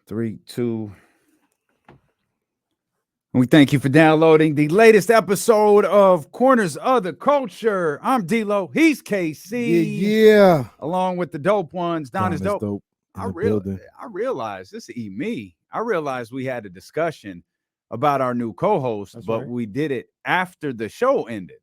3, 2. We thank you for downloading the latest episode of Corners of the Culture. I'm D-Lo. He's KC. Yeah. Along with the dope ones. Don is dope. In the building. I realized, this is me. I realized we had a discussion about our new co-host, but we did it after the show ended.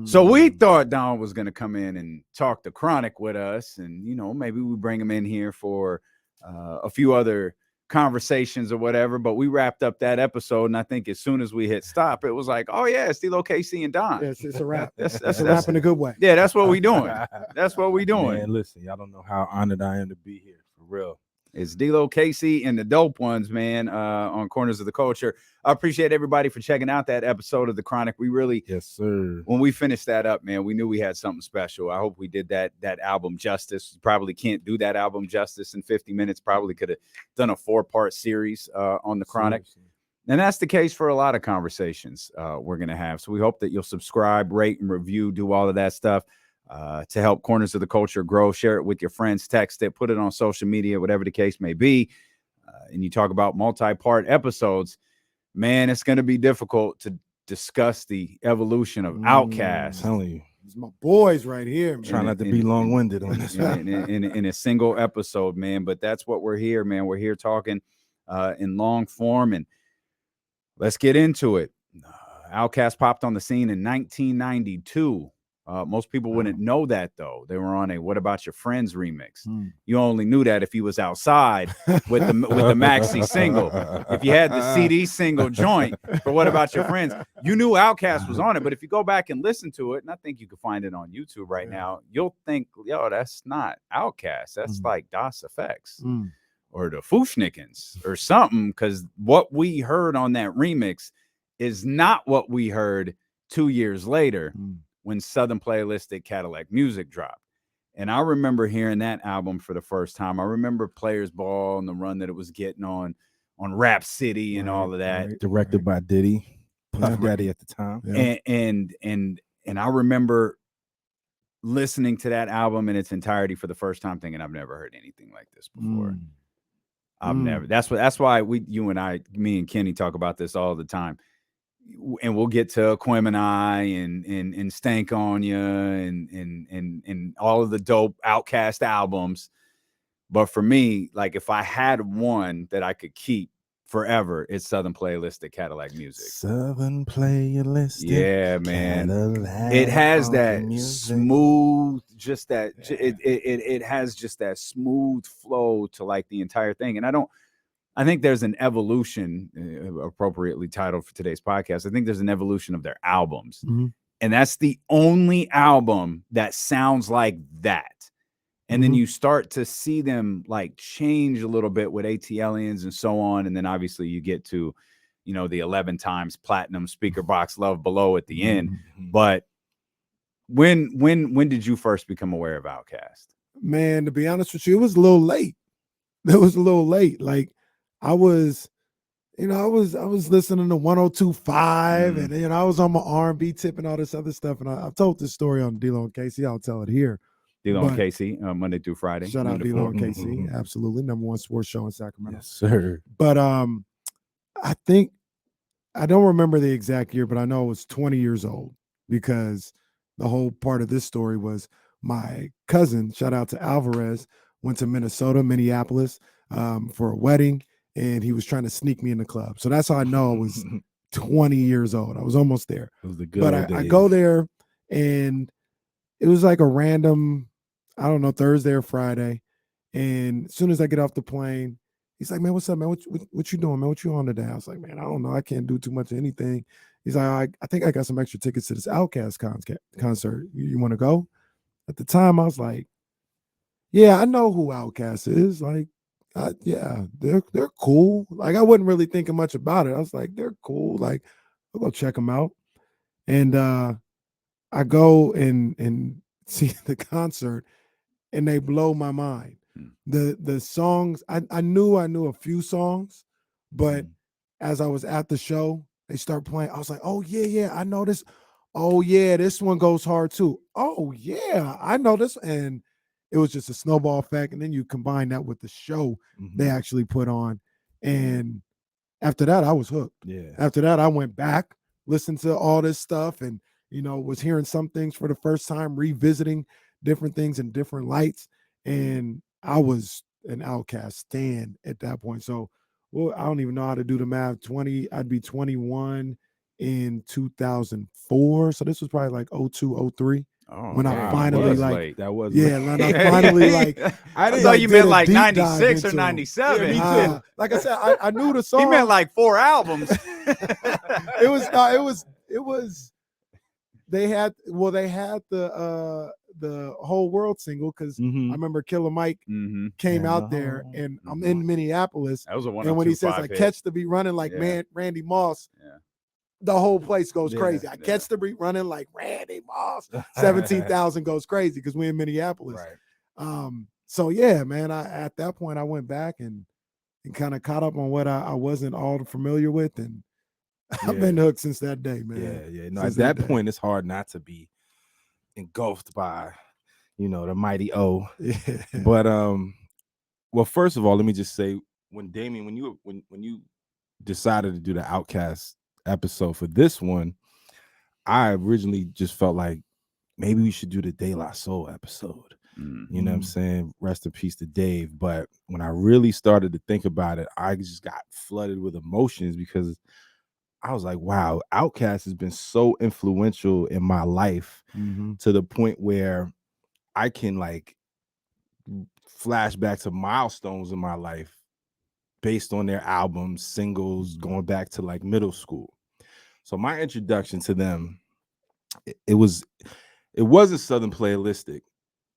So we thought Don was going to come in and talk the Chronic with us. And, maybe we bring him in here for a few other conversations or whatever, but we wrapped up that episode, and I think as soon as we hit stop, it was like, oh yeah, it's D-Lo, KC, and Don. Yes, it's a wrap. That's a wrap in a good way. Yeah, that's what we doing. That's what we doing. Man, listen, y'all don't know how honored I am to be here, for real. It's D-Lo, KC, and the dope ones, man, on Corners of the Culture. I appreciate everybody for checking out that episode of The Chronic. We really, yes, sir. When we finished that up, man, we knew we had something special. I hope we did that album justice. Probably can't do that album justice in 50 minutes. Probably could have done a 4-part series on The Chronic. Seriously. And that's the case for a lot of conversations we're going to have. So we hope that you'll subscribe, rate, and review, do all of that stuff. To help Corners of the Culture grow. Share it with your friends, text it, put it on social media, whatever the case may be. And you talk about multi-part episodes, man, it's going to be difficult to discuss the evolution of OutKast. I'm telling you. It's my boys right here, man. Trying not to be long-winded on this in a single episode, man. But that's what we're here, man. We're here talking in long form, and let's get into it. OutKast popped on the scene in 1992. Most people wouldn't know that, though. They were on a "What About Your Friends" remix. You only knew that if you was outside with the maxi single. If you had the CD single joint for "What About Your Friends," you knew OutKast was on it. But if you go back and listen to it, and I think you can find it on YouTube right now, you'll think, yo, that's not OutKast. That's like Das Effects or the Fushnikins or something, because what we heard on that remix is not what we heard 2 years later. When Southern Playlistic Cadillac Music dropped. And I remember hearing that album for the first time. I remember Players Ball and the run that it was getting on Rap City and all of that. Directed by Diddy, Puff Daddy at the time. Yeah. And I remember listening to that album in its entirety for the first time, thinking I've never heard anything like this before. I've never. That's why you and I, me and Kenny talk about this all the time. And we'll get to Aquemini and Stank on Ya and all of the dope OutKast albums. But for me, like, if I had one that I could keep forever, it's Southern Playlistic Cadillac Music. Southern Playlistic. Yeah, man. Cadillac it has that smooth, just that it has just that smooth flow to like the entire thing. And I think there's an evolution, appropriately titled for today's podcast. I think there's an evolution of their albums. And that's the only album that sounds like that. And then you start to see them like change a little bit with ATLiens and so on. And then obviously you get to, the 11 times platinum Speakerboxx Love Below at the end. But when did you first become aware of OutKast? Man, to be honest with you, it was a little late. Like, I was listening to 102.5 and I was on my R&B tip and all this other stuff. And I've told this story on D-Lo and KC. I'll tell it here. D-Lo and KC, Monday through Friday. Shout out D-Lo and KC. Absolutely. #1 sports show in Sacramento. Yes, sir. But I think, I don't remember the exact year, but I know it was 20 years old, because the whole part of this story was my cousin, shout out to Alvarez, went to Minneapolis for a wedding. And he was trying to sneak me in the club. So that's how I know I was 20 years old. I was almost there. It was the good But I go there, and it was like a random, I don't know, Thursday or Friday. And as soon as I get off the plane, he's like, man, what's up, man? What you doing, man? What you on today? I was like, man, I don't know. I can't do too much of anything. He's like, I think I got some extra tickets to this OutKast concert. You want to go? At the time, I was like, yeah, I know who OutKast is. Like, yeah, they're cool. Like, I wasn't really thinking much about it. I was like, they're cool. Like, I'll go check them out. And I go and see the concert, and they blow my mind. The songs, I knew a few songs, but as I was at the show, they start playing. I was like, oh yeah, I know this. Oh yeah, this one goes hard too. Oh yeah, I know this. And it was just a snowball effect. And then you combine that with the show they actually put on. And after that, I was hooked. Yeah. After that, I went back, listened to all this stuff, and was hearing some things for the first time, revisiting different things in different lights. And I was an OutKast stan at that point. So, well, I don't even know how to do the math. I'd be 21 in 2004. So this was probably like 02, 03. When I finally like that was when I finally like I thought you meant like 96 or 97. Yeah, me too. Like I said, I knew the song. He meant like 4 albums. It was they had the whole world single, because I remember Killer Mike came out there, and I'm in Minneapolis. That was a one. And when he says, "I catch the beat running like Randy Moss," the whole place goes crazy. I catch the beat running like Randy Moss. 17,000 goes crazy because we're in Minneapolis. Right. So yeah, man. At that point I went back and kind of caught up on what I wasn't all familiar with, and I've been hooked since that day, man. Yeah. No, at that point, it's hard not to be engulfed by, the mighty O. But well, first of all, let me just say, when Damien, when you decided to do the OutKast episode for this one, I originally just felt like maybe we should do the De La Soul episode. You know what I'm saying? Rest in peace to Dave. But when I really started to think about it, I just got flooded with emotions, because I was like, wow, OutKast has been so influential in my life to the point where I can like flash back to milestones in my life based on their albums, singles, going back to like middle school. So my introduction to them, it wasn't Southern Playlistic.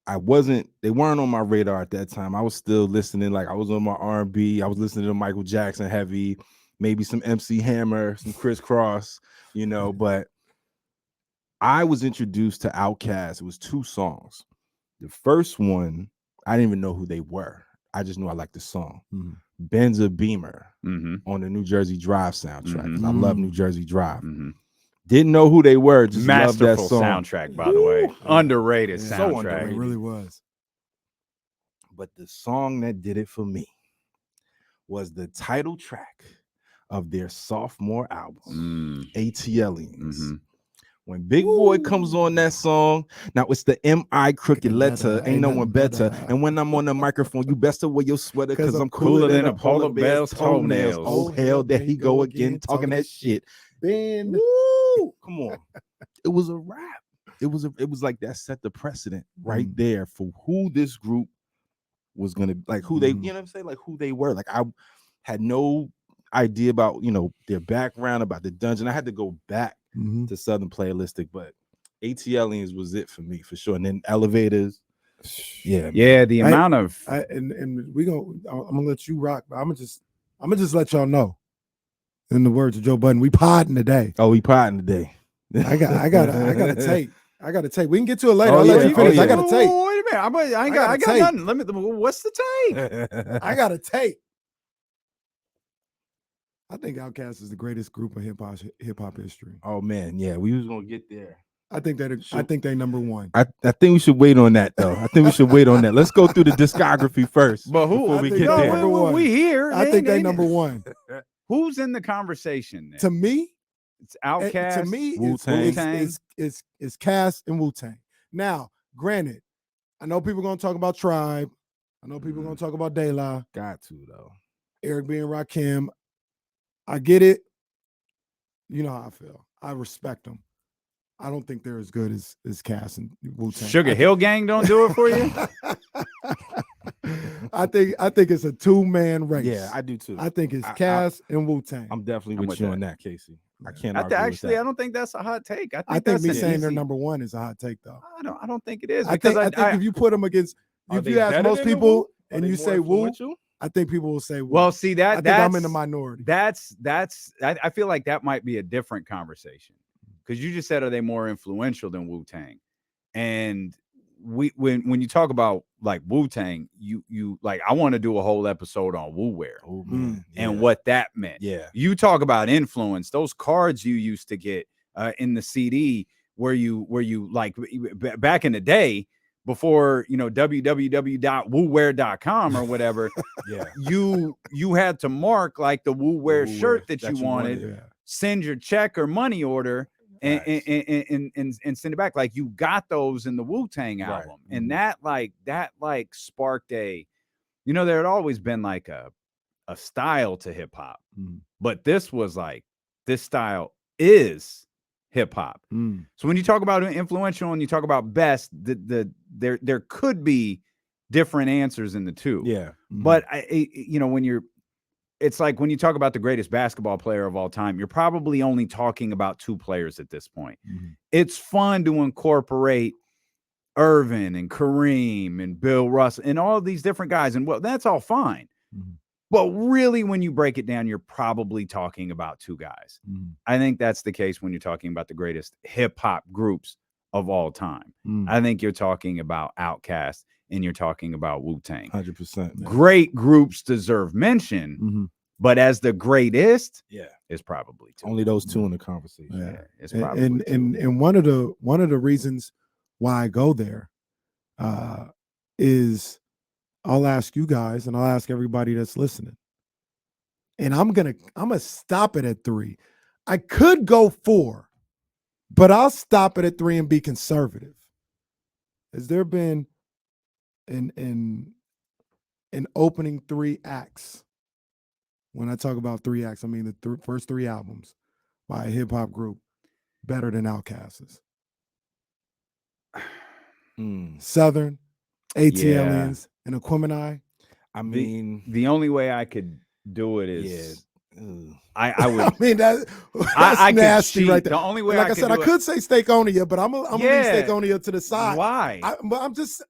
They weren't on my radar at that time. I was still listening, like I was on my R&B. I was listening to Michael Jackson heavy, maybe some MC Hammer, some Criss Cross, but I was introduced to OutKast. It was 2 songs. The first one, I didn't even know who they were. I just knew I liked the song. Benza Beamer on the New Jersey Drive soundtrack. I love New Jersey Drive. Didn't know who they were. Just masterful loved that song. Soundtrack, by the way. Underrated soundtrack. So underrated. It really was. But the song that did it for me was the title track of their sophomore album, ATLians. When Big Boy comes on that song, now it's the M.I. crooked letter, ain't no one better. And when I'm on the microphone, you best to wear your sweater, because I'm cooler than a polar bear's toenails. Oh, hell, there he go again, talking that shit. Ben, woo, come on. It was a rap. It was like that set the precedent right there for who this group was gonna, like who they, you know what I'm saying, like who they were. Like I had no idea about their background, about the dungeon. I had to go back to Southern Playlistic, but ATLians was it for me for sure. And then Elevators, the amount of and we I'm gonna let you rock, but I'm gonna just let y'all know. In the words of Joe Budden, we podding today. Oh, we podding today. I got a tape. I got a tape. We can get to it later. I'll let you finish. I got a tape. Wait a minute. I got nothing. What's the tape? I got a tape. I think OutKast is the greatest group of hip hop history. Oh man, yeah, we was gonna get there. I think they number one. I think we should wait on that though. I think we should wait on that. Let's go through the discography first. But before we get there? We here. I think they number one. Who's in the conversation then? To me, it's OutKast. To me, Wu-Tang. It's Cast and Wu-Tang. Now, granted, I know people are gonna talk about Tribe. I know people are gonna talk about De La. Got to though. Eric B and Rakim. I get it. You know how I feel. I respect them. I don't think they're as good as Cast and Wu-Tang. Sugar Hill Gang don't do it for you? I think it's a 2-man race. Yeah, I do too. I think it's Cast and Wu-Tang. I'm definitely with you on that, Casey. I can't actually. I don't think that's a hot take. I think me saying they're number one is a hot take, though. I don't think it is. I think if you put them against, if you ask most people and you say Wu, I think people will say Wu. Well, see that. I think I'm in the minority. I feel like that might be a different conversation, because you just said, are they more influential than Wu-Tang? And when you talk about like Wu-Tang, you like, I want to do a whole episode on Wu-Wear and what that meant. Yeah. You talk about influence, those cards you used to get in the CD where you like back in the day, before, www.woowear.com or whatever, Yeah. you had to mark like the Woowear shirt that you wanted, Yeah. send your check or money order and send it back. Like you got those in the Wu-Tang album. And that sparked a, there had always been like a style to hip hop, but this was like, this style is hip hop. So when you talk about influential and you talk about best, there could be different answers in the two. Yeah. But it's like when you talk about the greatest basketball player of all time, you're probably only talking about two players at this point. It's fun to incorporate Irvin and Kareem and Bill Russell and all of these different guys. And well, that's all fine. But really, when you break it down, you're probably talking about two guys. I think that's the case when you're talking about the greatest hip hop groups of all time. I think you're talking about OutKast and you're talking about Wu-Tang. 100%. Great groups deserve mention, but as the greatest, it's probably two. Only those two in the conversation. Yeah. It's probably and one of the reasons why I go there is I'll ask you guys and I'll ask everybody that's listening. And I'm gonna stop it at 3. I could go 4, but I'll stop it at 3 and be conservative. Has there been an opening 3 acts? When I talk about 3 acts, I mean the first 3 albums by a hip hop group better than OutKast's. Southern, ATLiens, and Aquemini. I mean, the only way I could do it is I would. I mean that's I nasty could right there. The only way, like I said, I could say Steakonia, but I'm gonna leave Steakonia to the side. Why? But I'm just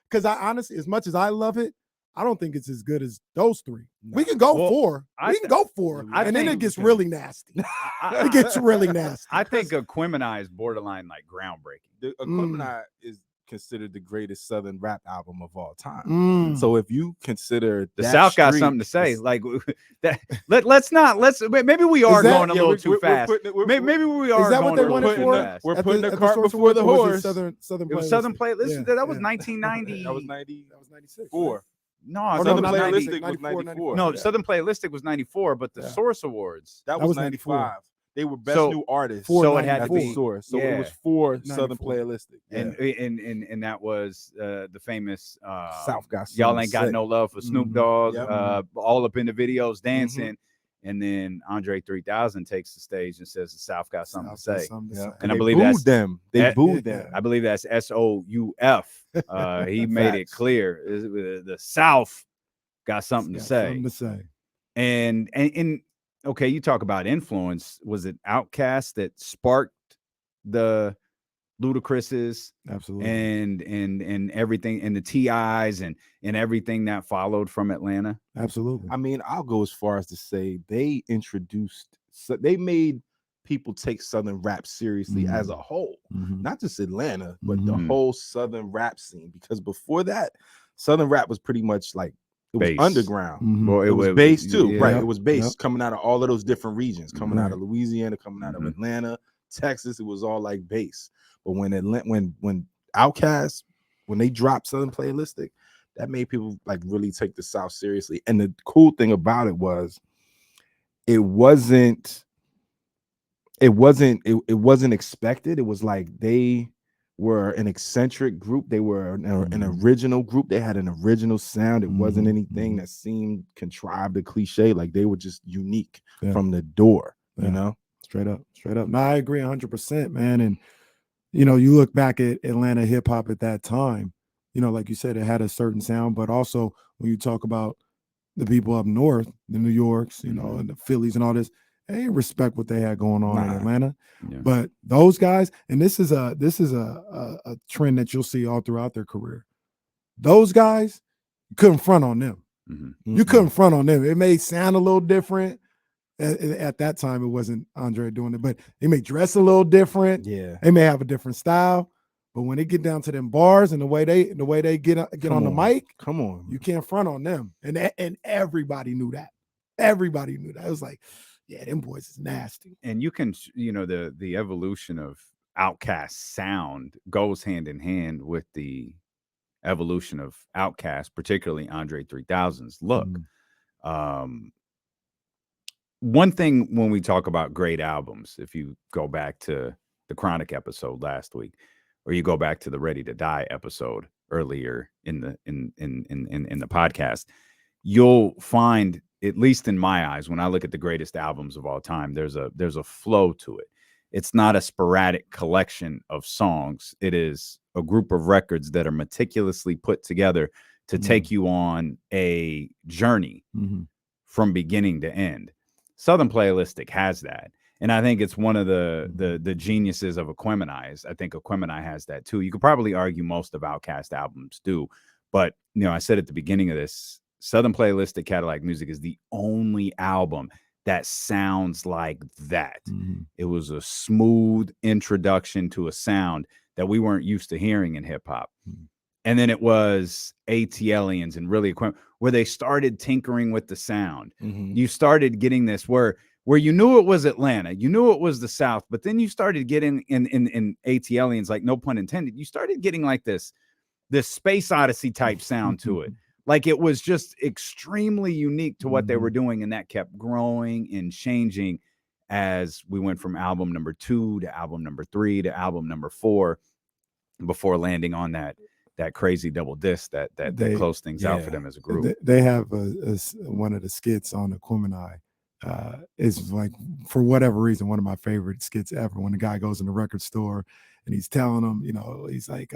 because I honestly, as much as I love it, I don't think it's as good as those 3. No. We can go 4. We can go 4, and then it gets really nasty. It gets really nasty. I think Aquemini is borderline like groundbreaking. The Aquemini is considered the greatest Southern rap album of all time. So if you consider the South got something to say, like that, let's maybe we are going a little too fast. Maybe we are. Is that going what they a wanted little for? too fast. We're putting the cart before the horse. Southern it was Southern Playlistic. That was 1990. That was 96. No, Southern Playlistic was 94. No, Southern Playlistic was 94, but the Source Awards that was 95. They were best new artists, so it had to be Source. So it was 4 Southern Playlistic, and that was the famous South got y'all ain't got no love for Snoop Dogg, all up in the videos dancing, and then Andre 3000 takes the stage and says the South got something to say, and I believe that's them. They booed them. I believe that's SOUF. He made it clear the South got something to say. And okay, you talk about influence. Was it OutKast that sparked the Ludacris's, absolutely, and everything, and the TIs and everything that followed from Atlanta? Absolutely. I mean, I'll go as far as to say they made people take Southern rap seriously as a whole, not just Atlanta, but the whole Southern rap scene. Because before that, Southern rap was pretty much like it was underground. Well, it was bass too, right? Yep. It was bass coming out of all of those different regions, coming out of Louisiana, coming out of Atlanta, Texas. It was all like bass. But when OutKast, when they dropped Southern Playlistic, that made people like really take the South seriously. And the cool thing about it was, it wasn't expected. It was like they were an eccentric group. They were an original group. They had an original sound. It wasn't anything that seemed contrived or cliche. Like they were just unique from the door, you know? Straight up. No, I agree 100%, man. And, you look back at Atlanta hip hop at that time, like you said, it had a certain sound, but also when you talk about the people up north, the New Yorks, and the Phillies and all this, they didn't respect what they had going on in Atlanta. But those guys, and this is a trend that you'll see all throughout their career. Those guys, you couldn't front on them. You couldn't front on them. It may sound a little different. At that time, it wasn't Andre doing it, but they may dress a little different. Yeah, they may have a different style. But when they get down to them bars and the way they get on the mic, come on, you can't front on them. And everybody knew that. Everybody knew that. It was like, yeah, them boys is nasty. And you can, the evolution of OutKast sound goes hand in hand with the evolution of OutKast, particularly Andre 3000's look. One thing when we talk about great albums, if you go back to the Chronic episode last week, or you go back to the Ready to Die episode earlier in the podcast, you'll find, at least in my eyes, when I look at the greatest albums of all time, there's a flow to it. It's not a sporadic collection of songs. It is a group of records that are meticulously put together to take you on a journey from beginning to end. Southern Playalistic has that. And I think it's one of the geniuses of Aquemini. I think Aquemini has that too. You could probably argue most of OutKast albums do. But, you know, I said at the beginning of this, Southern Playalistic Cadillac Music is the only album that sounds like that. It was a smooth introduction to a sound that we weren't used to hearing in hip hop. And then it was ATLians and really where they started tinkering with the sound. You started getting this where you knew it was Atlanta, you knew it was the South, but then you started getting in ATLians, like, no pun intended, you started getting like this Space Odyssey type sound to it. Like, it was just extremely unique to what they were doing, and that kept growing and changing as we went from album number 2 to album number 3 to album number 4, before landing on that crazy double disc that closed things out for them as a group. They have one of the skits on Aquemini. It's like, for whatever reason, one of my favorite skits ever. When the guy goes in the record store and he's telling them, you know, he's like,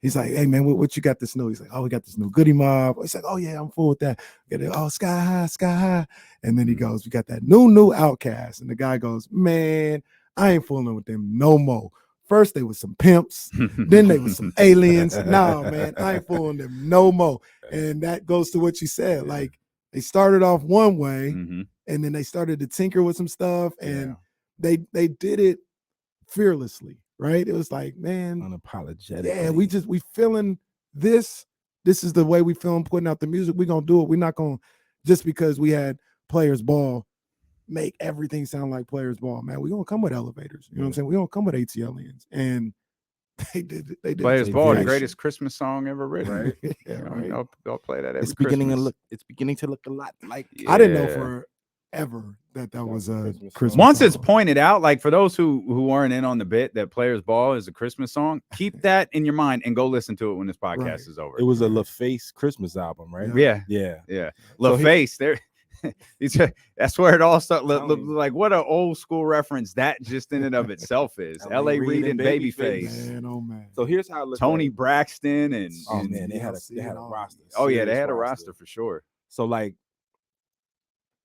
hey man, what you got this new? He's like, oh, we got this new Goody Mob. He's like, oh yeah, I'm full with that. Oh, Sky High. And then he goes, we got that new OutKast. And the guy goes, man, I ain't fooling with them no more. First they was some pimps, then they was some aliens. Nah, man, I ain't fooling them no more. And that goes to what you said. Like, they started off one way, and then they started to tinker with some stuff, and they did it fearlessly, right? It was like, man, unapologetic. Yeah, we feeling this. This is the way we feeling putting out the music. We're gonna do it. We're not gonna, just because we had Players Ball, make everything sound like Players Ball. Man, we gonna come with elevators. You know what I'm saying? We gonna come with ATLians, and they did Players Ball, the greatest Christmas song ever written. Right? Yeah, right. They'll play that every it's Christmas. It's beginning to look a lot like. I didn't know forever that was a Christmas Once song. It's pointed out, like, for those who aren't in on the bit that Players Ball is a Christmas song, keep that in your mind and go listen to it when this podcast is over. It was a LaFace Christmas album, right? Yeah. LaFace, there. That's where it all started. Like, what an old school reference that just in and of itself is. L.A. Reid and Babyface. Man, oh man. So here's how it looks. Tony Braxton and they had a roster. Oh yeah, they had a roster for sure. So, like,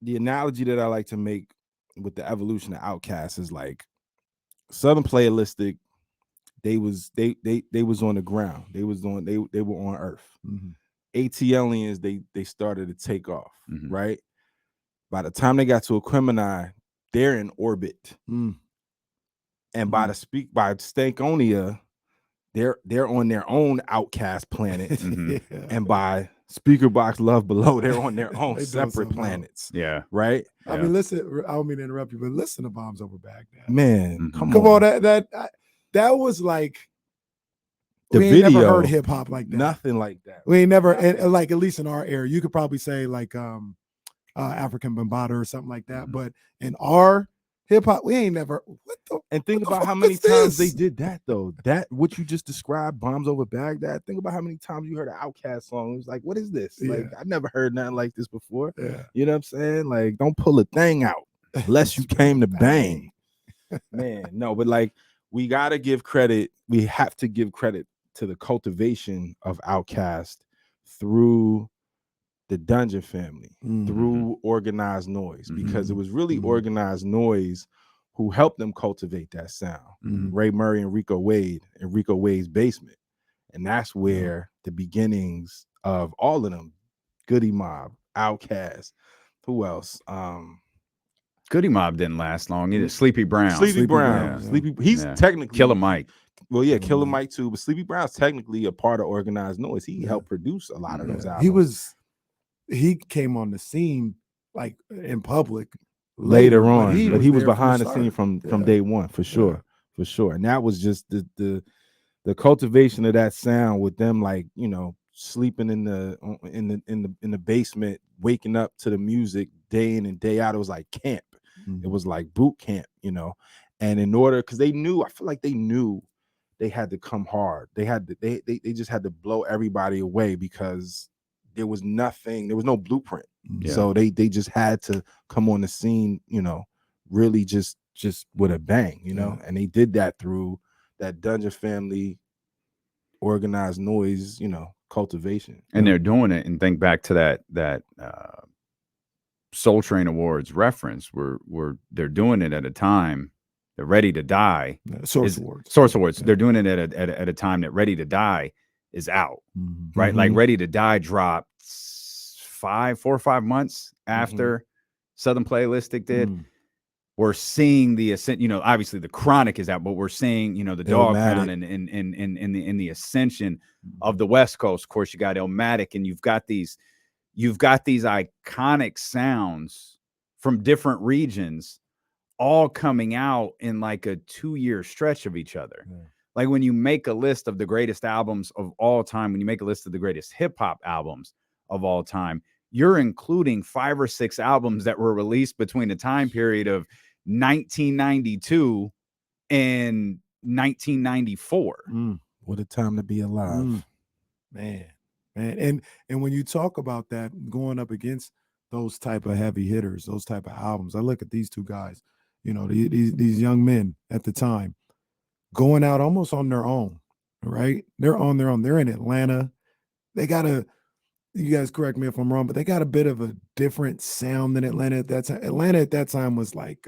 the analogy that I like to make with the evolution of OutKast is like Southern Playalistic. They was on the ground. They were on Earth. ATLians, they started to take off, right? By the time they got to Aquemini, they're in orbit. And by Stankonia, they're on their own OutKast planet. And by Speakerboxx Love Below, they're on their own separate planets. Yeah. Right? I mean, listen, I don't mean to interrupt you, but listen to Bombs Over Baghdad. Man, come on. That was like, the we ain't video, never heard hip hop like that. Nothing like that. We ain't never, and like, at least in our era, you could probably say like African Bambaataa or something like that. But in our hip hop, we ain't never. And think about how many times they did that though. That what you just described, Bombs Over Baghdad. Think about how many times you heard an OutKast song. It was like, what is this? Like, I never heard nothing like this before. You know what I'm saying? Like, don't pull a thing out unless you came to bang. Man, no, but like, we gotta give credit. We have to give credit to the cultivation of OutKast through the Dungeon family, through Organized Noise, because it was really Organized Noise who helped them cultivate that sound. Ray Murray and Rico Wade in Rico Wade's basement. And that's where the beginnings of all of them, Goody Mob, OutKast, who else? Goody Mob didn't last long either. Sleepy Brown. He's technically Killer Mike. Well, yeah, Killer Mike too, but Sleepy Brown's technically a part of Organized Noise. He helped produce a lot of those albums. He came on the scene like in public later on, but he was behind the scene from day one, for sure. And that was just the the cultivation of that sound with them, like, you know, sleeping in the basement, waking up to the music day in and day out. It was like camp. It was like boot camp, you know. And in order, because they knew, I feel like they knew they had to come hard. They had to, they just had to blow everybody away because there was nothing, there was no blueprint. Yeah. So they just had to come on the scene, you know, really just with a bang, you know. And they did that through that Dungeon Family organized noise, you know, cultivation. And they're doing it, and think back to that Soul Train Awards reference where they're doing it at a time that Ready to Die Source Awards. They're doing it at a time that Ready to Die is out, right? Like Ready to Die dropped 4 or 5 months after Southern Playlistic did. We're seeing the ascent, you know, obviously the Chronic is out, but we're seeing, you know, the Dog Pound and in the ascension of the West Coast. Of course, you got Illmatic, and you've got these iconic sounds from different regions all coming out in like a 2-year stretch of each other. Like when you make a list of the greatest albums of all time, when you make a list of the greatest hip hop albums of all time, you're including 5 or 6 albums that were released between the time period of 1992 and 1994. What a time to be alive. Man. And when you talk about that, going up against those type of heavy hitters, those type of albums, I look at these two guys, you know, these young men at the time going out almost on their own, right? They're on their own. They're in Atlanta. They got you guys correct me if I'm wrong, but they got a bit of a different sound than Atlanta at that time. Atlanta at that time was like,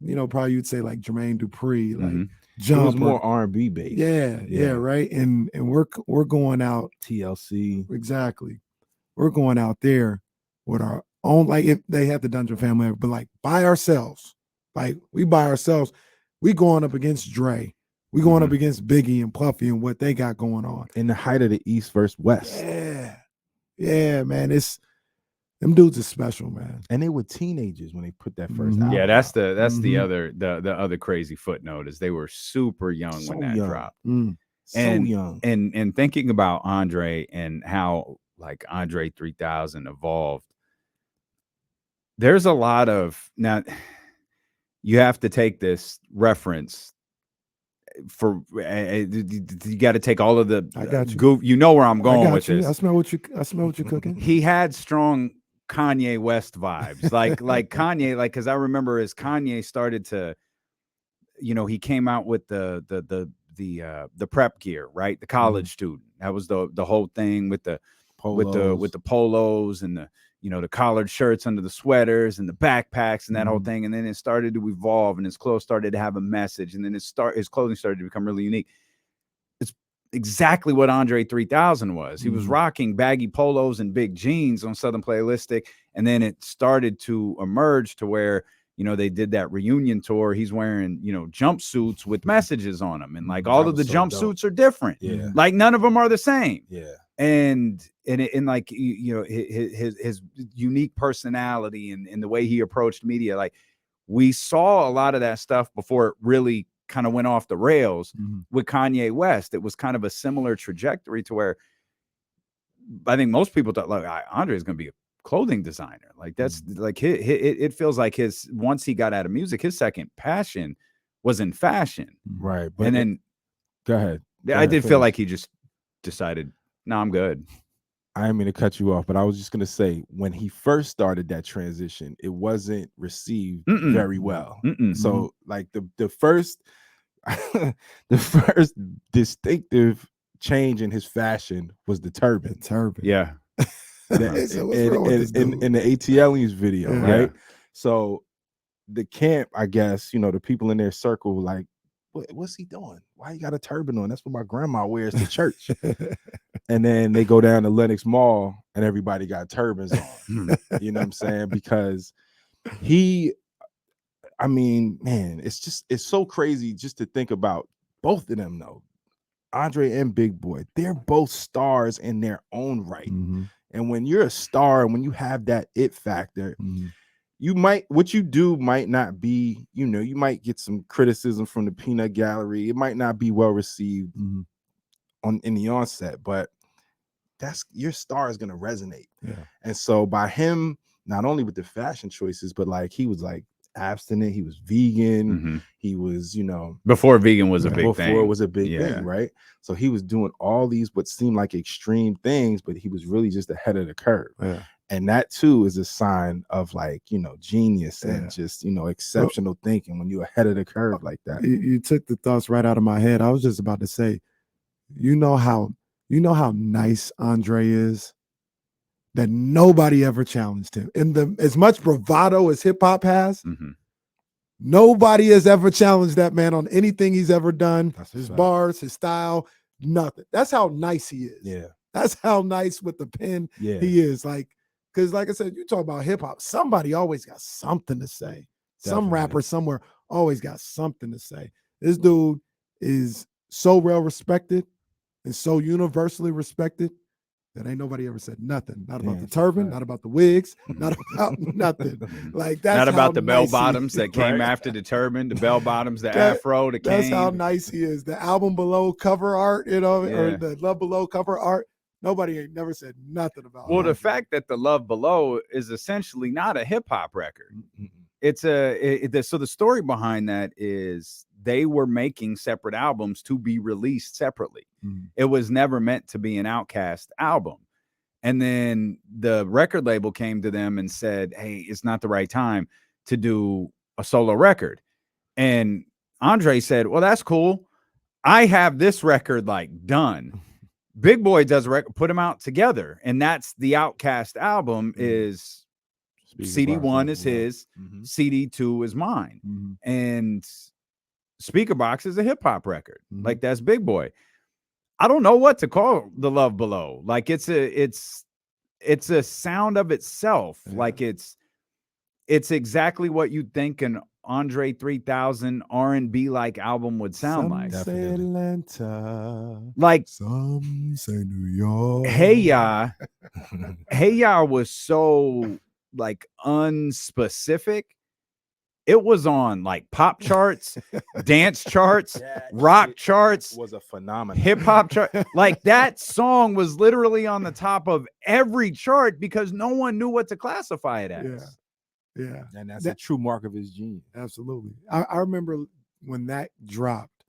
you know, probably you'd say like Jermaine Dupri, like Jump. It was more R&B based. Yeah, right. And we're going out TLC. Exactly. We're going out there with our own, like if they had the Dungeon Family, but like by ourselves, like we by ourselves, we going up against Dre. We going up against Biggie and Puffy and what they got going on. In the height of the East versus West. Yeah, man. Them dudes are special, man. And they were teenagers when they put that first album. Yeah, that's the other crazy footnote is they were super young when that dropped. So young. And thinking about Andre and how like Andre 3000 evolved, there's a lot of, now you have to take this reference for, you got to take all of the, I got you. Goof, you know where I'm going with this. I smell what you're cooking. He had strong Kanye West vibes, like Kanye, like, because I remember as Kanye started to, you know, he came out with the prep gear, right? The college student. That was the whole thing with the polos. with the polos and the, you know, the collared shirts under the sweaters and the backpacks and that whole thing. And then it started to evolve, and his clothes started to have a message, and then his clothing started to become really unique. It's exactly what Andre 3000 was. He was rocking baggy polos and big jeans on Southern Playlistic, and then it started to emerge to where, you know, they did that reunion tour. He's wearing, you know, jumpsuits with messages on them, and like all of the jumpsuits are different. Yeah, like none of them are the same. Yeah, and like, you know, his unique personality and the way he approached media, like we saw a lot of that stuff before it really kind of went off the rails with Kanye West. It was kind of a similar trajectory to where I think most people thought, like, Andre is going to be a clothing designer. Like that's like it feels like his, once he got out of music, his second passion was in fashion. Right. But and then go ahead. I did feel like he just decided, no, I'm good. I didn't mean to cut you off, but I was just going to say, when he first started that transition, it wasn't received very well. So like the first the first distinctive change in his fashion was the turban. Yeah. In the ATL's video, right? Yeah. So the camp, I guess, you know, the people in their circle, like, what's he doing? Why he got a turban on? That's what my grandma wears to church. And then they go down to Lenox Mall and everybody got turbans on. You know what I'm saying? Because I mean, man, it's so crazy just to think about both of them, though. Andre and Big Boy, they're both stars in their own right. And when you're a star and when you have that it factor, what you do might not be, you might get some criticism from the peanut gallery. It might not be well received in the onset, but that's your star is going to resonate. Yeah. And so by him, not only with the fashion choices, but like he was like abstinent, he was vegan, he was, before vegan was a big before thing. it was a big thing, right? So he was doing all these what seemed like extreme things, but he was really just ahead of the curve. Yeah. And that too is a sign of like, genius and just, exceptional thinking when you're ahead of the curve like that. You took the thoughts right out of my head. I was just about to say, you know how nice Andre is, that nobody ever challenged him. And as much bravado as hip hop has, nobody has ever challenged that man on anything he's ever done. His bars, his style, nothing. That's how nice he is. Yeah. That's how nice with the pen he is. Like, because like I said, you talk about hip hop, somebody always got something to say. Some rapper somewhere always got something to say. This dude is so well respected and so universally respected that ain't nobody ever said nothing. Not about the turban, not about the wigs, not about nothing. Like that's not about the bell nice bottoms that came after the turban, the bell bottoms, the afro, the cane. That's how nice he is. The Album Below cover art, or the Love Below cover art. Nobody ain't never said nothing about it. Well, the fact that the Love Below is essentially not a hip hop record. It's so the story behind that is they were making separate albums to be released separately. It was never meant to be an OutKast album. And then the record label came to them and said, hey, it's not the right time to do a solo record. And Andre said, well, that's cool. I have this record like done. Big Boy does a record, put them out together. And that's the OutKast album is CD1 is his, CD2 is mine. And Speakerboxx is a hip hop record. Like that's Big Boy. I don't know what to call the Love Below. Like it's a sound of itself. Like it's exactly what you'd think an Andre 3000 R&B like album would sound like. Say Atlanta, like some say New York. Hey Ya was so like unspecific. It was on like pop charts, dance charts, rock charts. Was a phenomenon. Hip hop chart. Like that song was literally on the top of every chart because no one knew what to classify it as. Yeah. And that's a true mark of his genius. Absolutely. I remember when that dropped,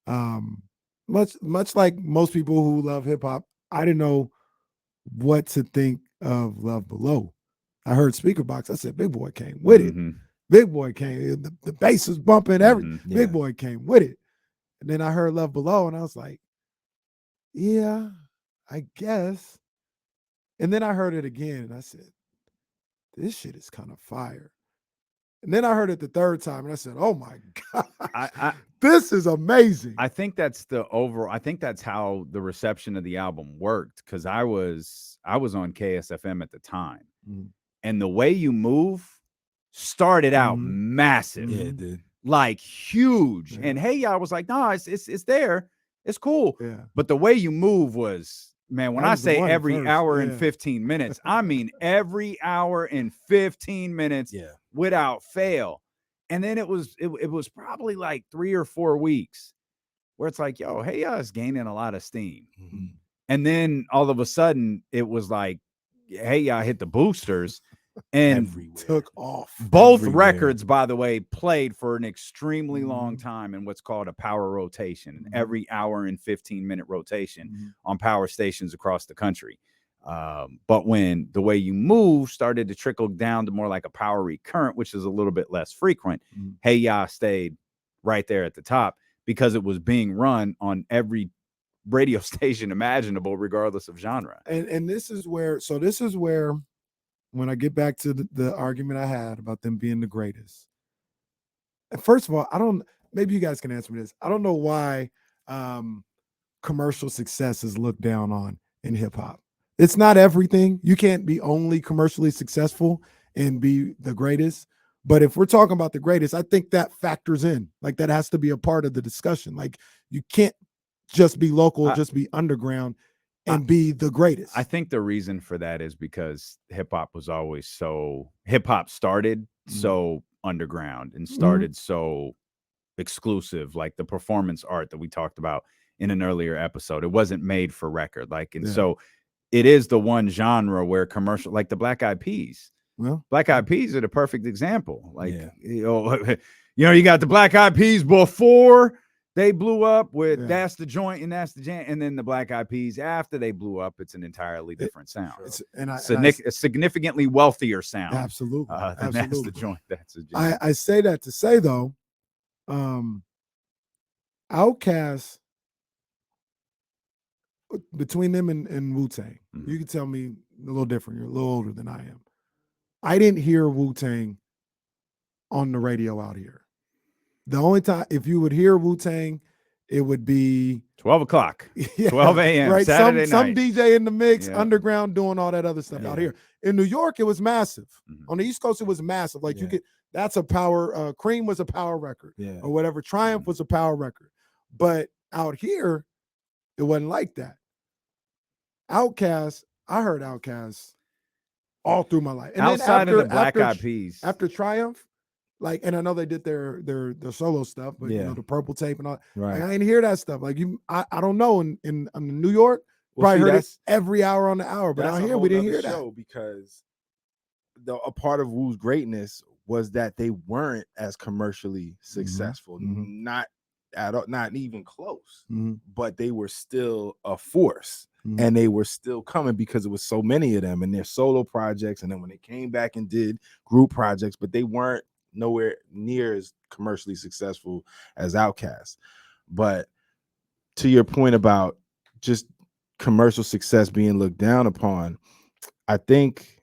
much like most people who love hip hop, I didn't know what to think of Love Below. I heard Speakerboxx. I said, Big Boy came with it. Big Boy came. The bass was bumping. Big Boy came with it. And then I heard Love Below, and I was like, yeah, I guess. And then I heard it again, and I said, this shit is kind of fire. And then I heard it the third time, and I said, oh my God, this is amazing. I think that's I think that's how the reception of the album worked, because I was on KSFM at the time. And The Way You Move started out massive. Yeah, it did. Like huge. And Hey Ya was like, no, it's there. It's cool. Yeah. But The Way You Move was, man, when I say every hour and 15 minutes, I mean every hour and 15 minutes without fail. And then it was probably like 3 or 4 weeks where it's like, yo, Hey Ya is gaining a lot of steam. And then all of a sudden it was like, Hey Ya hit the boosters and took off. Both records, by the way, played for an extremely long time in what's called a power rotation, every hour and 15-minute rotation on power stations across the country. But when The Way You Move started to trickle down to more like a power recurrent, which is a little bit less frequent, Hey Ya stayed right there at the top because it was being run on every radio station imaginable, regardless of genre. And this is where when I get back to the argument I had about them being the greatest. And first of all, maybe you guys can answer me this. I don't know why commercial success is looked down on in hip hop. It's not everything. You can't be only commercially successful and be the greatest. But if we're talking about the greatest, I think that factors in. Like that has to be a part of the discussion. Like you can't just be local, just be underground. and be the greatest. I think the reason for that is because hip hop was always hip hop started so underground and started so exclusive, like the performance art that we talked about in an earlier episode. It wasn't made for record, so it is the one genre where commercial, like the Black Eyed Peas. Well, Black Eyed Peas are the perfect example. You got the Black Eyed Peas before they blew up with That's the Joint and That's the Jam, and then the Black Eyed Peas after they blew up. It's an entirely different sound. A significantly wealthier sound. Absolutely. Than That's the Joint. That's the Jam. I say that to say though, OutKast, between them and Wu-Tang, you can tell me a little different. You're a little older than I am. I didn't hear Wu-Tang on the radio out here. The only time, if you would hear Wu-Tang, it would be 12 o'clock, 12 a.m. right? Saturday some night. DJ in the mix, underground, doing all that other stuff out here. In New York, it was massive. On the East Coast, it was massive. Like you could, that's a power. Cream was a power record, or whatever. Triumph was a power record. But out here, it wasn't like that. OutKast, I heard OutKast all through my life. And outside of the Black Eyed Peas, after Triumph, like, and I know they did their solo stuff, but you know, the Purple Tape and all. Right. Like, I didn't hear that stuff. Like I don't know. In New York, probably heard it every hour on the hour, but out here we didn't hear that. Because a part of Wu's greatness was that they weren't as commercially successful, not at all, not even close, but they were still a force. And they were still coming because it was so many of them and their solo projects. And then when they came back and did group projects, but they weren't nowhere near as commercially successful as OutKast. But to your point about just commercial success being looked down upon, I think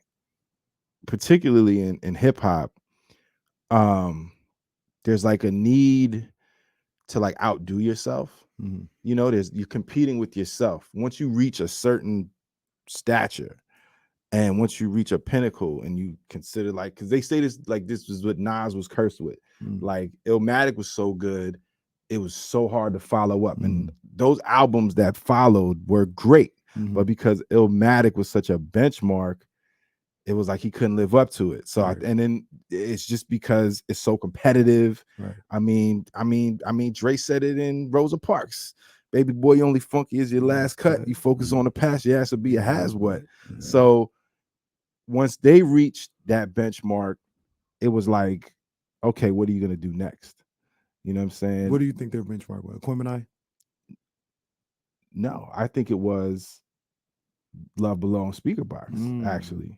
particularly in hip hop, there's like a need to like outdo yourself. You know, you're competing with yourself. Once you reach a certain stature and once you reach a pinnacle and you consider, like, because they say this, like, this was what Nas was cursed with. Like, Illmatic was so good, it was so hard to follow up. And those albums that followed were great, but because Illmatic was such a benchmark, it was like he couldn't live up to it. So and then it's just because it's so competitive. I mean, Dre said it in Rosa Parks. Baby boy, you only funky as your last cut. You focus on the past, your ass will be a has what. So once they reached that benchmark, it was like, okay, what are you gonna do next? You know what I'm saying? What do you think their benchmark was? Quimini? No, I think it was Love Below and Speakerboxx, actually.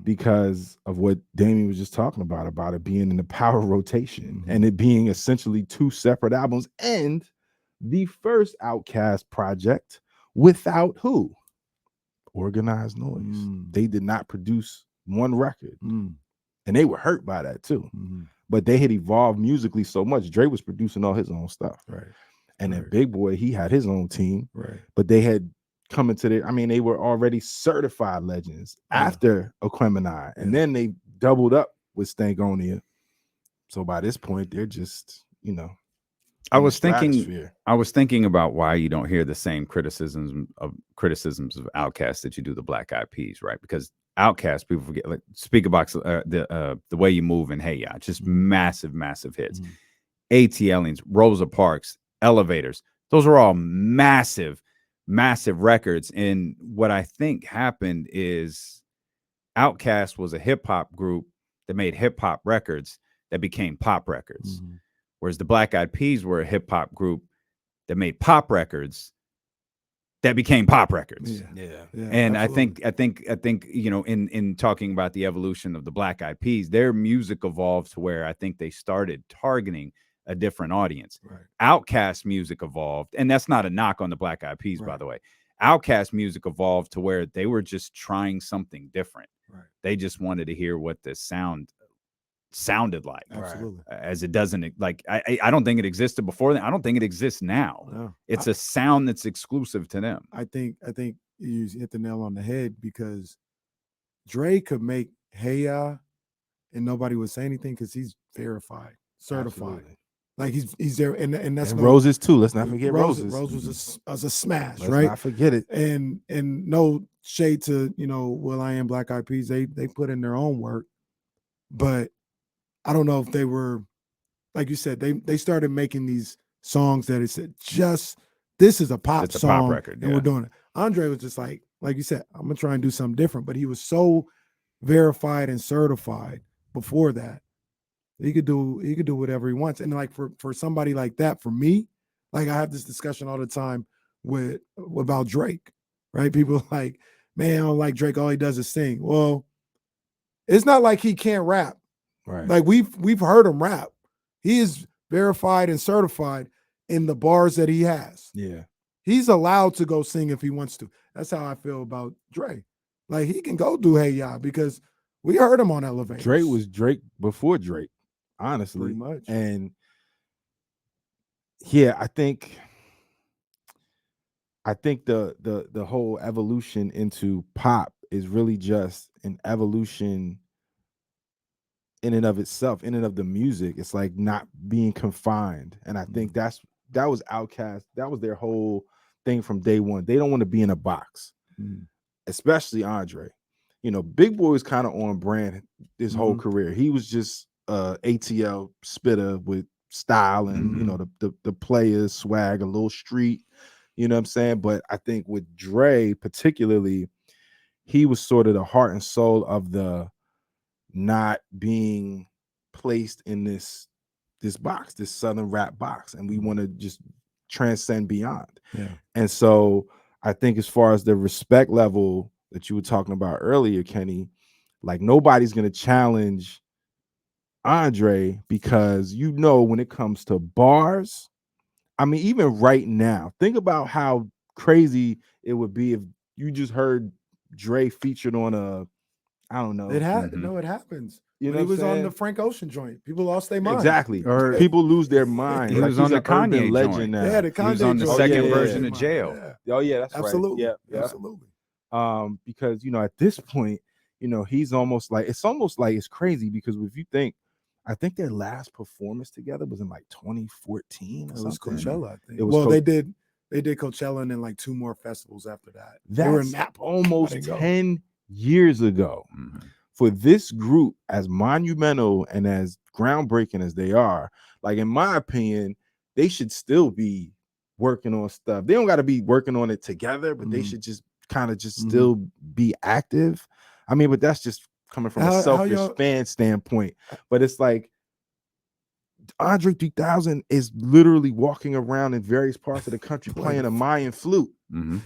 Because of what Damiens was just talking about it being in the power rotation and it being essentially two separate albums and the first OutKast project without who? Organized Noise. They did not produce one record and they were hurt by that too. But they had evolved musically so much. Dre was producing all his own stuff. And then Big Boy, he had his own team, but they had coming to they were already certified legends after Aquemini, and then they doubled up with Stankonia. So by this point, they're just, you know, I was thinking about why you don't hear the same criticisms of OutKast that you do the Black Eyed Peas, right? Because OutKast, people forget, like Speakerboxx, the Way You Move and Hey Ya, just massive hits. ATLians, Rosa Parks, Elevators, those are all massive records. And what I think happened is OutKast was a hip hop group that made hip hop records that became pop records. Whereas the Black Eyed Peas were a hip hop group that made pop records that became pop records. And absolutely. I think, you know, in talking about the evolution of the Black Eyed Peas, their music evolved to where I think they started targeting a different audience. OutKast music evolved, and that's not a knock on the Black Eyed Peas, by the way. OutKast music evolved to where they were just trying something different. They just wanted to hear what the sounded like. Absolutely. As it doesn't, like, I don't think it existed before then. I don't think it exists now. No. It's a sound that's exclusive to them. I think you hit the nail on the head, because Dre could make Hey Ya and nobody would say anything because he's verified, certified. Absolutely. Like he's there, and that's And Roses too. Let's not forget Rose Roses. was a smash, Let's right? not forget it. And no shade to Will I Am, Black Eyed Peas. They put in their own work, but I don't know if they were, like you said, they started making these songs that it said this is a pop It's a song, pop record, and yeah. we're doing it. Andre was just like you said, I'm gonna try and do something different, but he was so verified and certified before that. He could do whatever he wants. And like for somebody like that, for me, like I have this discussion all the time about Drake, right? People like, man, I don't like Drake. All he does is sing. Well, it's not like he can't rap. Right. Like we've heard him rap. He is verified and certified in the bars that he has. Yeah. He's allowed to go sing if he wants to. That's how I feel about Dre. Like he can go do Hey Ya because we heard him on Elevators. Drake was Drake before Drake, honestly. Pretty much. And yeah, I think the whole evolution into pop is really just an evolution in and of itself, in and of the music. It's like not being confined. And I think that was OutKast. That was their whole thing from day one. They don't want to be in a box, especially Andre. Big Boy was kind of on brand his whole career. He was just ATL spitter with style and the players swag, a little street, you know what I'm saying? But I think with Dre particularly, he was sort of the heart and soul of the not being placed in this box, this Southern rap box, and we want to just transcend beyond. Yeah. And so I think as far as the respect level that you were talking about earlier, Kenny, like nobody's going to challenge Andre because when it comes to bars, I mean, even right now, think about how crazy it would be if you just heard Dre featured on I don't know. It happens. You know when he what was I'm on saying? the Frank Ocean joint, people lost their mind. Exactly. Or- people lose their mind. He was he's on the an urban Kanye legend joint. now. Yeah, the Kanye He was on the joint. second yeah, version yeah. of Jail. Yeah. Oh yeah, that's Absolutely. right. Yeah. Absolutely. Because at this point, he's almost like it's crazy because if you think, I think their last performance together was in like 2014 or It was something. Coachella, I think. It was they did Coachella and then like 2 more festivals after that. They were in That's Napa. almost I didn't go. 10 years ago. For this group, as monumental and as groundbreaking as they are, like in my opinion, they should still be working on stuff. They don't got to be working on it together, but they should just kind of still be active. I mean, but that's just coming from a selfish fan standpoint. But it's like Andre 3000 is literally walking around in various parts of the country playing a Mayan flute. Find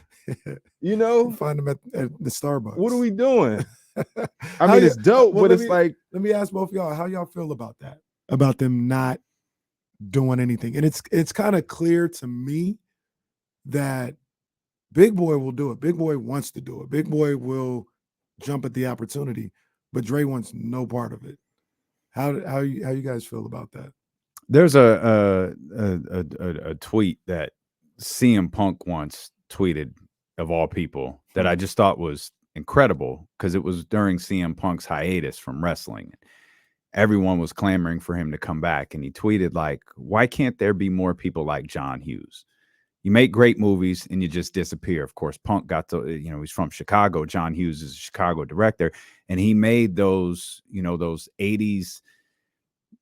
them at the Starbucks. What are we doing? I mean, it's dope, but it's like, let me ask both of y'all, how y'all feel about that? About them not doing anything. And it's kind of clear to me that Big Boy will do it. Big Boy wants to do it. Big Boy will jump at the opportunity, but Dre wants no part of it. How you guys feel about that? There's a tweet that CM Punk once tweeted, of all people, that I just thought was incredible because it was during CM Punk's hiatus from wrestling. Everyone was clamoring for him to come back, and he tweeted like, "Why can't there be more people like John Hughes? You make great movies and you just disappear." Of course, Punk got to, he's from Chicago. John Hughes is a Chicago director, and he made those 80s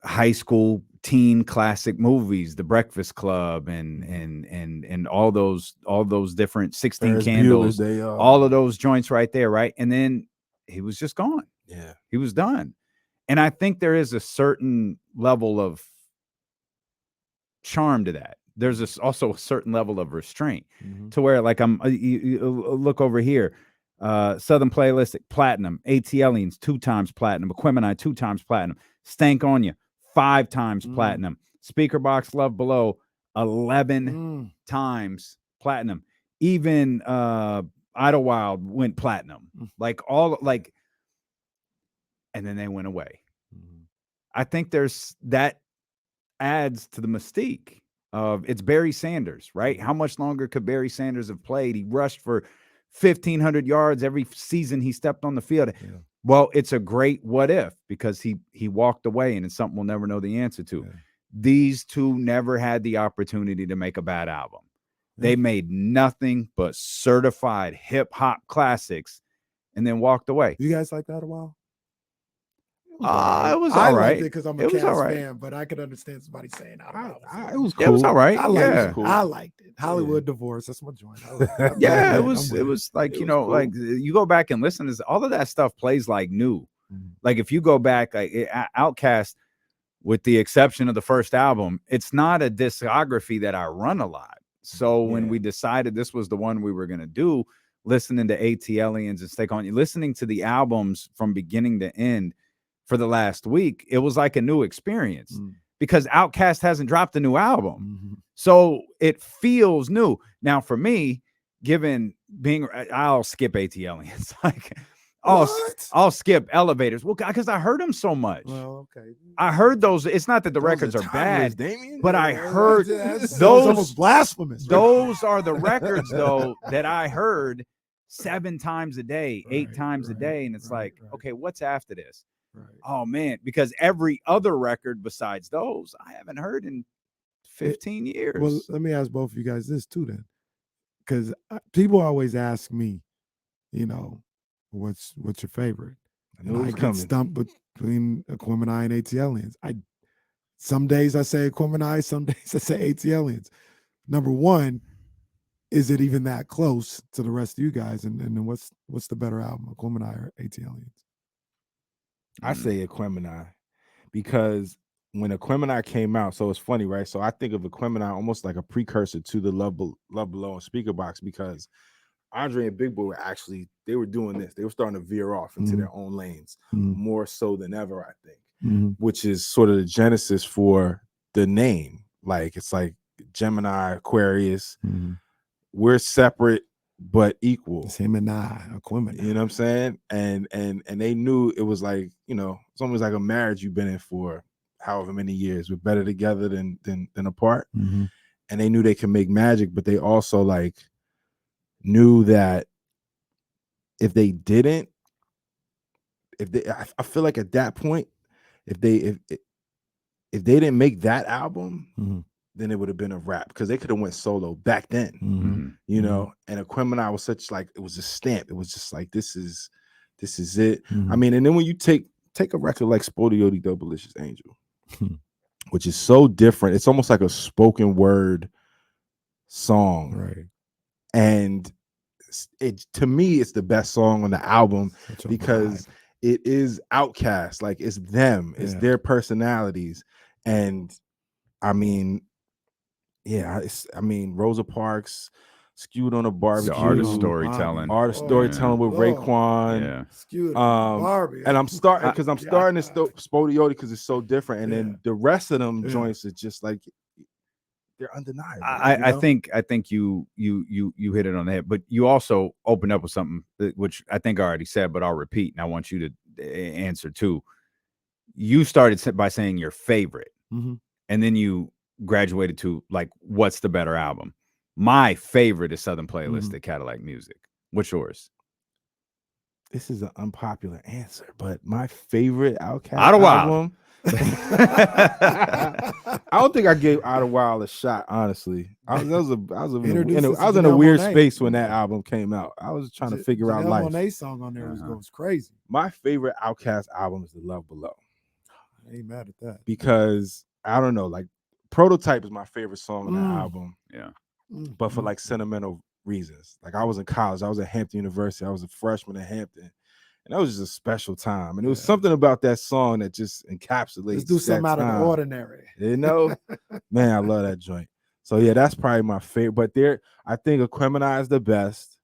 high school teen classic movies, The Breakfast Club and all those different 16 Ferris Candles, Bueller, all of those joints right there, right? And then he was just gone. Yeah, he was done. And I think there is a certain level of charm to that. There's also a certain level of restraint to where, like, you look over here, Southern Playalistic Platinum, ATLians 2 times platinum, Equimini 2 times platinum, Stank On You 5 times platinum, Speakerboxx Love Below 11 times platinum. Even Idlewild went platinum. And then they went away. I think that adds to the mystique of, it's Barry Sanders, right? How much longer could Barry Sanders have played? He rushed for 1,500 yards every season he stepped on the field. Yeah. Well, it's a great what if, because he walked away, and it's something we'll never know the answer to. Yeah. these two never had the opportunity to make a bad album. They made nothing but certified hip hop classics and then walked away. You guys like that a while? It was I all right. liked it because I'm a It was all Cast right. fan, but I could understand somebody saying It was cool. It was all right. I liked Yeah. it. I liked it. Hollywood Divorce. That's my joint. Yeah, it I'm was. with It was like, It you was know, cool. like you go back and listen to all of that stuff plays like new. Like if you go back, like OutKast, with the exception of the first album, it's not a discography that I run a lot. So when we decided this was the one we were going to do, listening to ATLiens and Stake On You, listening to the albums from beginning to end for the last week, it was like a new experience because OutKast hasn't dropped a new album. So it feels new. Now for me, given being, I'll skip ATLiens. Like I'll skip Elevators. Well, because I heard them so much. Well, okay. I heard those. It's not that the records are bad, Damiens. but I heard Those those almost blasphemous. those are the records though that I heard 7 times a day, 8 times a day, and it's like, okay, what's after this? Oh man, because every other record besides those I haven't heard in 15 years. Well, let me ask both of you guys this too, then, because people always ask me, you know, what's your favorite? And I get stumped between Aquemini and ATLiens. Some days I say Aquemini, some days I say ATLiens. Number one, is it even that close to the rest of you guys? And then what's the better album, Aquemini or ATLiens? I say Aquemini because when Aquemini came out, so it's funny, right? So I think of Aquemini almost like a precursor to the Love Below and Speakerboxx, because Andre and Big Boy they were doing this. They were starting to veer off into their own lanes more so than ever, I think, which is sort of the genesis for the name. Like it's like Gemini, Aquarius. We're separate but equal. It's him and Aquemini. You know what I'm saying? And they knew it was like, you know, it's almost like a marriage you've been in for however many years. We're better together than apart. And they knew they could make magic, but they also like knew that if they didn't, I feel like at that point, if they didn't make that album, then it would have been a wrap, because they could have went solo back then, you know. And Aquemini was such like, it was a stamp. It was just like, this is it. I mean, and then when you take a record like Spodiote Doublelicious Angel, which is so different, it's almost like a spoken word song, Right? And it, to me, it's the best song on the album because it is OutKast. Like it's them, it's their personalities. And I mean, Rosa Parks, Skewed on a Barbecue, the art of storytelling, with Raekwon, Skewed Barbie. and I'm starting to Spodiote because it's so different, and then the rest of them joints is just like, they're undeniable. I think you hit it on the head, but you also opened up with something which I think I already said, but I'll repeat, and I want you to answer too. You started by saying your favorite, and then you graduated to like, what's the better album? My favorite is Southern Playlist at Cadillac Music. What's yours? This is an unpopular answer, but my favorite OutKast album. I don't think I gave Out of Wild a shot, honestly. I was in a weird space when that album came out. I was trying to figure out life. Monet song on there was crazy. My favorite OutKast album is The Love Below. I ain't mad at that, because I don't know, like Prototype is my favorite song on that album. Yeah, but for like sentimental reasons. Like I was in college, I was at Hampton University, I was a freshman at Hampton. And that was just a special time. And it was something about that song that just encapsulates. Let's do something out of the ordinary. You know? Man, I love that joint. So yeah, that's probably my favorite. But I think Aquemini is the best.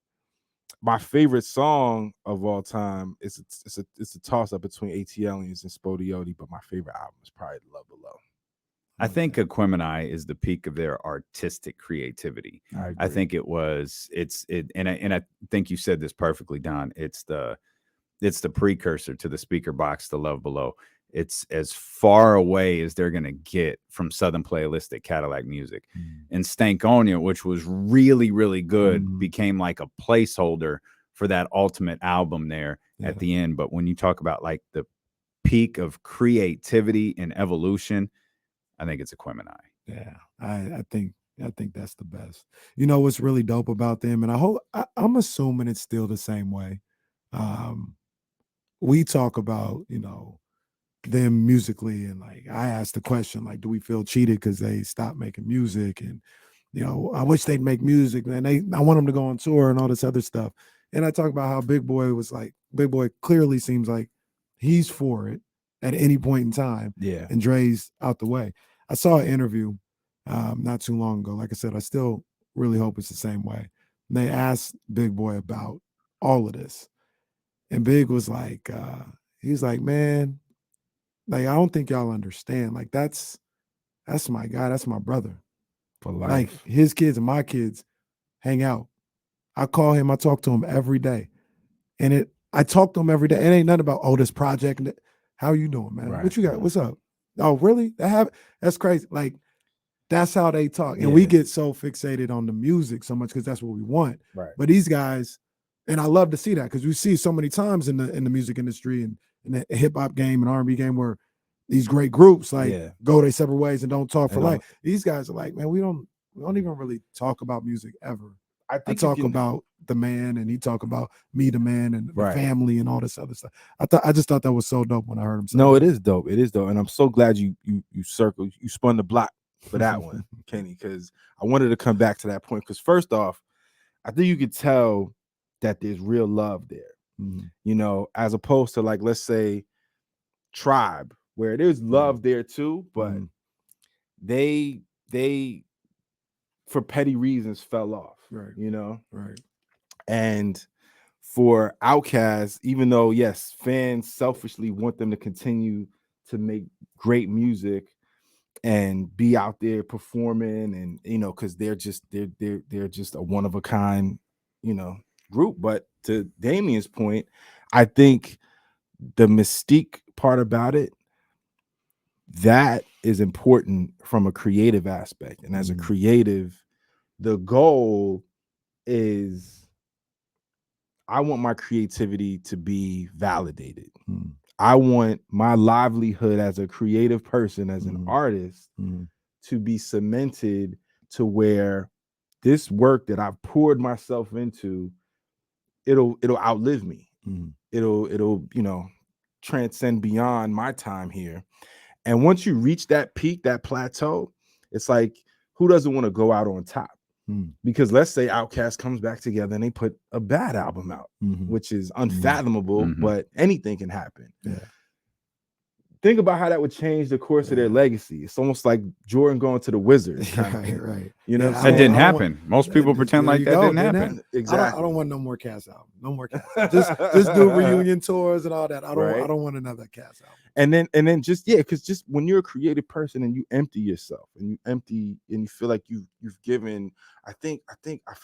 My favorite song of all time is it's a toss-up between ATLiens and Spodiote, but my favorite album is probably Love Below. I think Aquemini is the peak of their artistic creativity. I think and I think you said this perfectly, Don. It's the precursor to the Speakerboxx, The Love Below. It's as far away as they're going to get from Southern Playlist at Cadillac Music. And Stankonia, which was really, really good, became like a placeholder for that ultimate album there at the end. But when you talk about like the peak of creativity and evolution, I think it's Aquemini. Yeah, I think that's the best. You know what's really dope about them, and I'm assuming it's still the same way. We talk about, you know, them musically, and like I asked the question, like, do we feel cheated because they stopped making music? And you know, I wish they'd make music, man. I want them to go on tour and all this other stuff. And I talk about how Big Boy clearly seems like he's for it at any point in time. Yeah. And Dre's out the way. I saw an interview not too long ago. Like I said, I still really hope it's the same way. And they asked Big Boy about all of this. And Big was like, he's like, man, like, I don't think y'all understand. Like, that's my guy. That's my brother. For life. Like, his kids and my kids hang out. I call him. I talk to him every day. And I talk to him every day. It ain't nothing about, this project. How you doing, man? Right. What you got? What's up? Oh, really? That's crazy. Like, that's how they talk. And we get so fixated on the music so much because that's what we want. Right. But these guys, and I love to see that because we see so many times in the music industry and in the hip hop game and R&B game where these great groups go their separate ways and don't talk for life. These guys are like, man, we don't even really talk about music ever. I talk about the man, and he talk about me, the man, and the family, and all this other stuff. I just thought that was so dope when I heard him say No, that. it is dope. It is dope, and I'm so glad you spun the block for that one, Kenny, because I wanted to come back to that point. Because first off, I think you could tell that there's real love there, you know, as opposed to, like, let's say Tribe, where there's love there too, but they for petty reasons fell off, you know, and for OutKast, even though yes, fans selfishly want them to continue to make great music and be out there performing, and you know, because they're just a one of a kind, you know, group. But to Damien's point, I think the mystique part about it, that is important from a creative aspect. And as a creative, the goal is, I want my creativity to be validated. I want my livelihood as a creative person, as an artist, to be cemented to where this work that I've poured myself into, it'll outlive me. It'll, you know, transcend beyond my time here. And once you reach that peak, that plateau, it's like, who doesn't want to go out on top? Because let's say OutKast comes back together and they put a bad album out, which is unfathomable, but anything can happen. Think about how that would change the course of their legacy. It's almost like Jordan going to the Wizards. Right. You know, that didn't happen. Most people pretend like that didn't happen. Exactly. I don't want no more Cast album. No more Cast album. Just do reunion tours and all that. I don't want another Cast album. And then just because just when you're a creative person and you empty yourself and you feel like you've given, I feel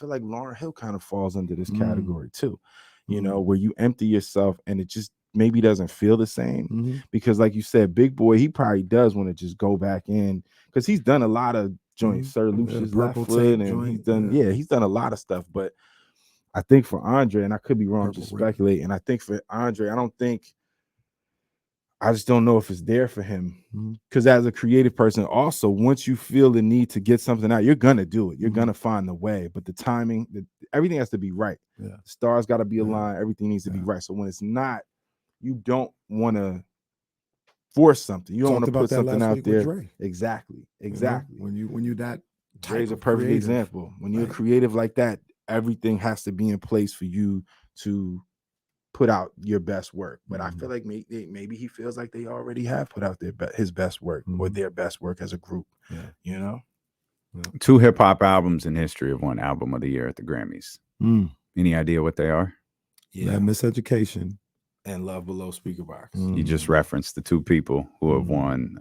like Lauryn Hill kind of falls under this category too. You know, where you empty yourself and it just maybe doesn't feel the same, because like you said, Big Boy, he probably does want to just go back in, because he's done a lot of joints, Sir Lucius Left Foot, and he's done he's done a lot of stuff. But I think for Andre, and I could be wrong, just speculating, I think for Andre, I just don't know if it's there for him, because as a creative person also, once you feel the need to get something out, you're gonna do it, you're gonna find the way, but the timing, everything has to be right. The stars got to be aligned, everything needs to be right. So when it's not, you don't want to force something. You don't want to put something out there. Exactly. You know, when you that Dre's a perfect example. When you're creative like that, everything has to be in place for you to put out your best work. But I feel like maybe he feels like they already have put out his best work or their best work as a group. You know, 2 hip hop albums in history have won Album of the Year at the Grammys. Any idea what they are? Miseducation and Love Below Speakerboxx. You just referenced the 2 people who have won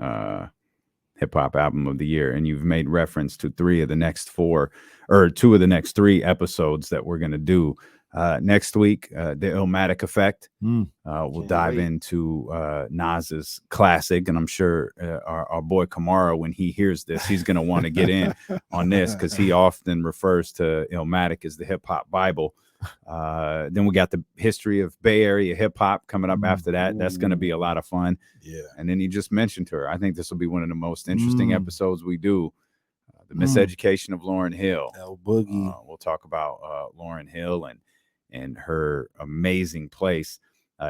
hip hop album of the year, and you've made reference to 2 of the next 3 episodes that we're going to do next week. The Illmatic Effect. We'll dive into Nas's classic, and I'm sure our boy Kamara, when he hears this, he's going to want to get in on this, because he often refers to Illmatic as the hip hop Bible. Then we got the history of Bay Area hip hop coming up after that. That's going to be a lot of fun. Yeah. And then you just mentioned her. I think this will be one of the most interesting episodes we do. The miseducation of Lauryn Hill. El Boogie. We'll talk about Lauryn Hill and her amazing place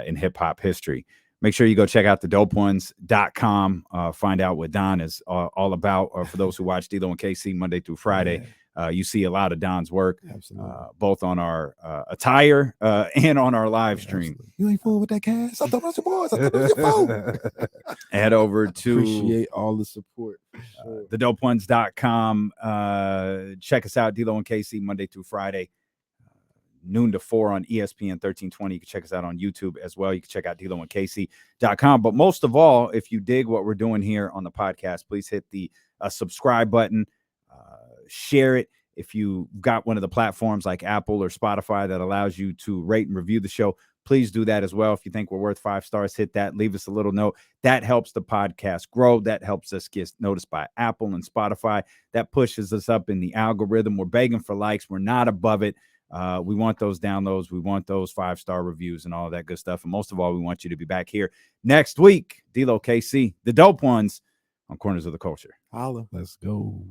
in hip hop history. Make sure you go check out thedopeones.com. Find out what Don is all about. For those who watch D-Lo and KC Monday through Friday, you see a lot of Don's work, both on our attire and on our live stream. Absolutely. You ain't fooling with that cast? I thought it was your boys. I thought it was your phone. Head over to appreciate all the support. Sure. thedopeones.com. Check us out, D-Lo and KC Monday through Friday. Noon to 4 on ESPN 1320. You can check us out on YouTube as well. You can check out DLoandKC.com. But most of all, if you dig what we're doing here on the podcast, please hit the subscribe button. Share it. If you got one of the platforms like Apple or Spotify that allows you to rate and review the show, please do that as well. If you think we're worth 5 stars, hit that. Leave us a little note. That helps the podcast grow. That helps us get noticed by Apple and Spotify. That pushes us up in the algorithm. We're begging for likes. We're not above it. We want those downloads. We want those 5-star reviews and all that good stuff. And most of all, we want you to be back here next week. D-Lo, KC, the Dope Ones on Corners of the Culture. Holla. Let's go.